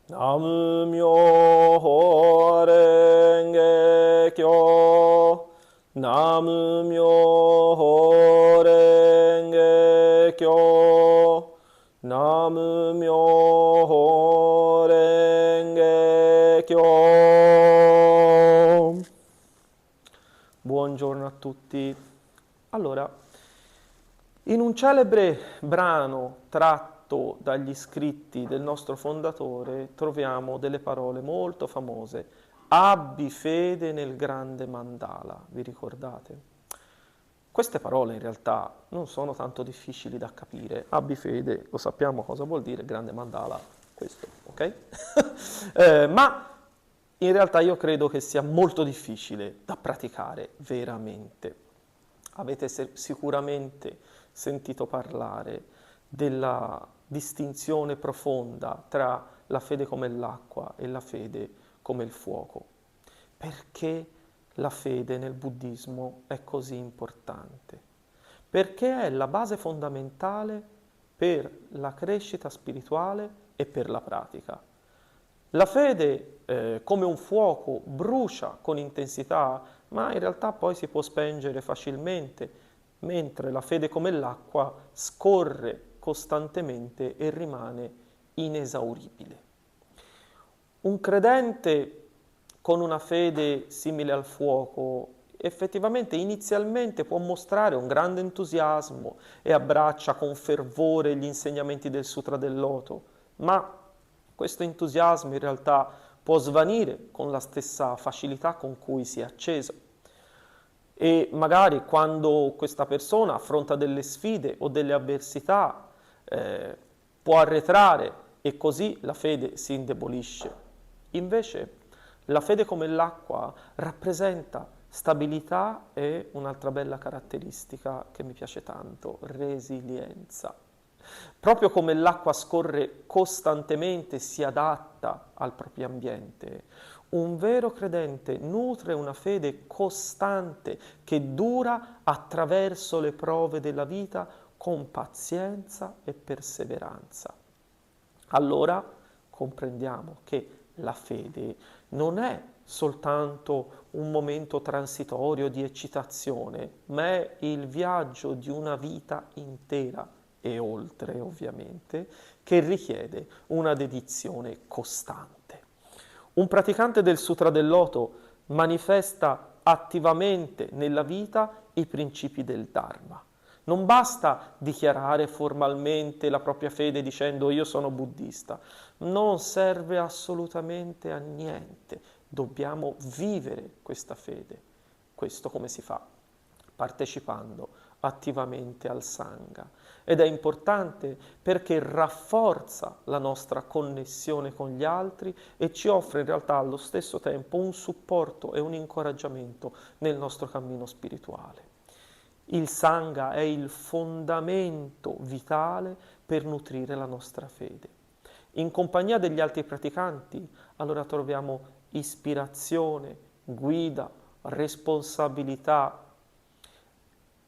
Nam-myoho Renge Kyo. Nam-myoho Renge Kyo. Nam-myoho Renge Kyo. Buongiorno a tutti. Allora, in un celebre brano tratto dagli scritti del nostro fondatore troviamo delle parole molto famose. Abbi fede nel grande mandala, vi ricordate? Queste parole in realtà non sono tanto difficili da capire. Abbi fede, lo sappiamo cosa vuol dire, grande mandala, questo, ok? Ma in realtà io credo che sia molto difficile da praticare veramente. Avete sicuramente sentito parlare della distinzione profonda tra la fede come l'acqua e la fede come il fuoco. Perché la fede nel buddismo è così importante? Perché è la base fondamentale per la crescita spirituale e per la pratica. La fede, come un fuoco, brucia con intensità, ma in realtà poi si può spengere facilmente, mentre la fede come l'acqua scorre costantemente e rimane inesauribile. Un credente con una fede simile al fuoco effettivamente inizialmente può mostrare un grande entusiasmo e abbraccia con fervore gli insegnamenti del Sutra del Loto, ma questo entusiasmo in realtà può svanire con la stessa facilità con cui si è acceso. E magari quando questa persona affronta delle sfide o delle avversità può arretrare e così la fede si indebolisce. Invece la fede come l'acqua rappresenta stabilità e un'altra bella caratteristica che mi piace tanto, resilienza. Proprio come l'acqua scorre costantemente e si adatta al proprio ambiente, un vero credente nutre una fede costante che dura attraverso le prove della vita con pazienza e perseveranza. Allora comprendiamo che la fede non è soltanto un momento transitorio di eccitazione, ma è il viaggio di una vita intera e oltre, ovviamente, che richiede una dedizione costante. Un praticante del Sutra del Loto manifesta attivamente nella vita i principi del Dharma. Non basta dichiarare formalmente la propria fede dicendo io sono buddista, non serve assolutamente a niente, dobbiamo vivere questa fede. Questo come si fa? Partecipando attivamente al Sangha. Ed è importante perché rafforza la nostra connessione con gli altri e ci offre in realtà allo stesso tempo un supporto e un incoraggiamento nel nostro cammino spirituale. Il Sangha è il fondamento vitale per nutrire la nostra fede. In compagnia degli altri praticanti, allora troviamo ispirazione, guida, responsabilità.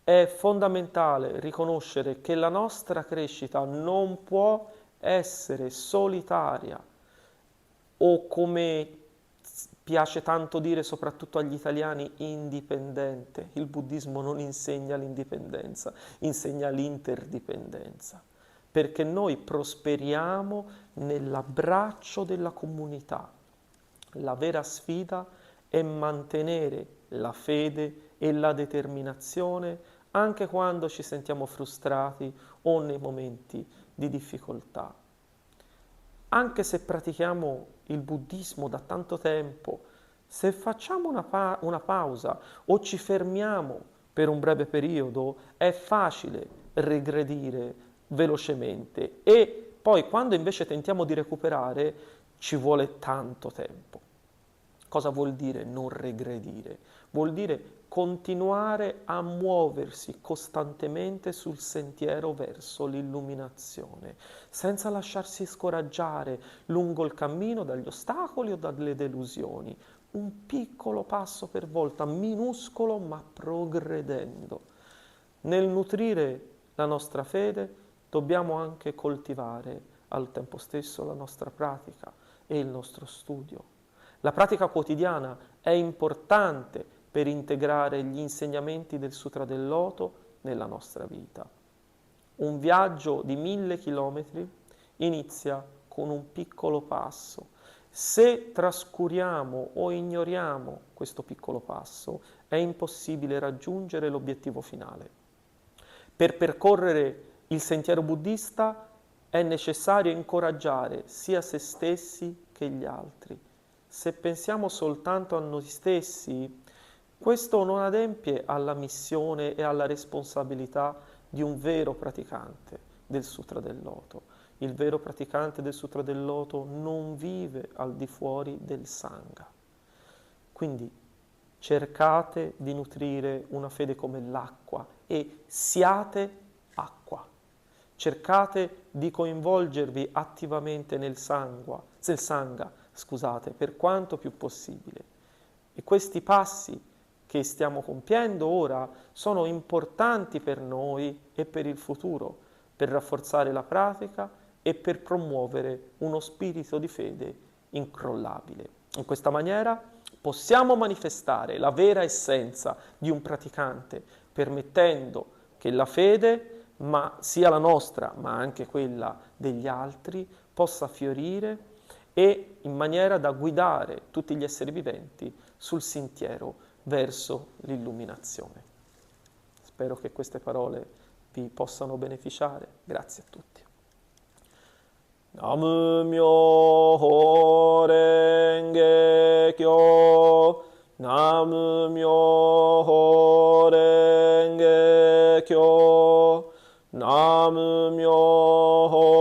È fondamentale riconoscere che la nostra crescita non può essere solitaria o, come piace tanto dire soprattutto agli italiani, indipendente. Il buddismo non insegna l'indipendenza, insegna l'interdipendenza, perché noi prosperiamo nell'abbraccio della comunità. La vera sfida è mantenere la fede e la determinazione anche quando ci sentiamo frustrati o nei momenti di difficoltà. Anche se pratichiamo il buddismo da tanto tempo, se facciamo una pausa o ci fermiamo per un breve periodo, è facile regredire velocemente e poi quando invece tentiamo di recuperare ci vuole tanto tempo. Cosa vuol dire non regredire? Vuol dire continuare a muoversi costantemente sul sentiero verso l'illuminazione, senza lasciarsi scoraggiare lungo il cammino dagli ostacoli o dalle delusioni. Un piccolo passo per volta, minuscolo ma progredendo. Nel nutrire la nostra fede dobbiamo anche coltivare al tempo stesso la nostra pratica e il nostro studio. La pratica quotidiana è importante per integrare gli insegnamenti del Sutra del Loto nella nostra vita. Un viaggio di 1000 chilometri inizia con un piccolo passo. Se trascuriamo o ignoriamo questo piccolo passo, è impossibile raggiungere l'obiettivo finale. Per percorrere il sentiero buddista è necessario incoraggiare sia se stessi che gli altri. Se pensiamo soltanto a noi stessi, questo non adempie alla missione e alla responsabilità di un vero praticante del Sutra del Loto. Il vero praticante del Sutra del Loto non vive al di fuori del Sangha. Quindi cercate di nutrire una fede come l'acqua e siate acqua. Cercate di coinvolgervi attivamente nel Sangha, per quanto più possibile. E questi passi che stiamo compiendo ora sono importanti per noi e per il futuro, per rafforzare la pratica e per promuovere uno spirito di fede incrollabile. In questa maniera possiamo manifestare la vera essenza di un praticante, permettendo che la fede, ma sia la nostra, ma anche quella degli altri, possa fiorire e in maniera da guidare tutti gli esseri viventi sul sentiero verso l'illuminazione. Spero che queste parole vi possano beneficiare. Grazie a tutti. Namu Myoho Renge Kyo, Namu Myoho Renge Kyo, Namu Myoho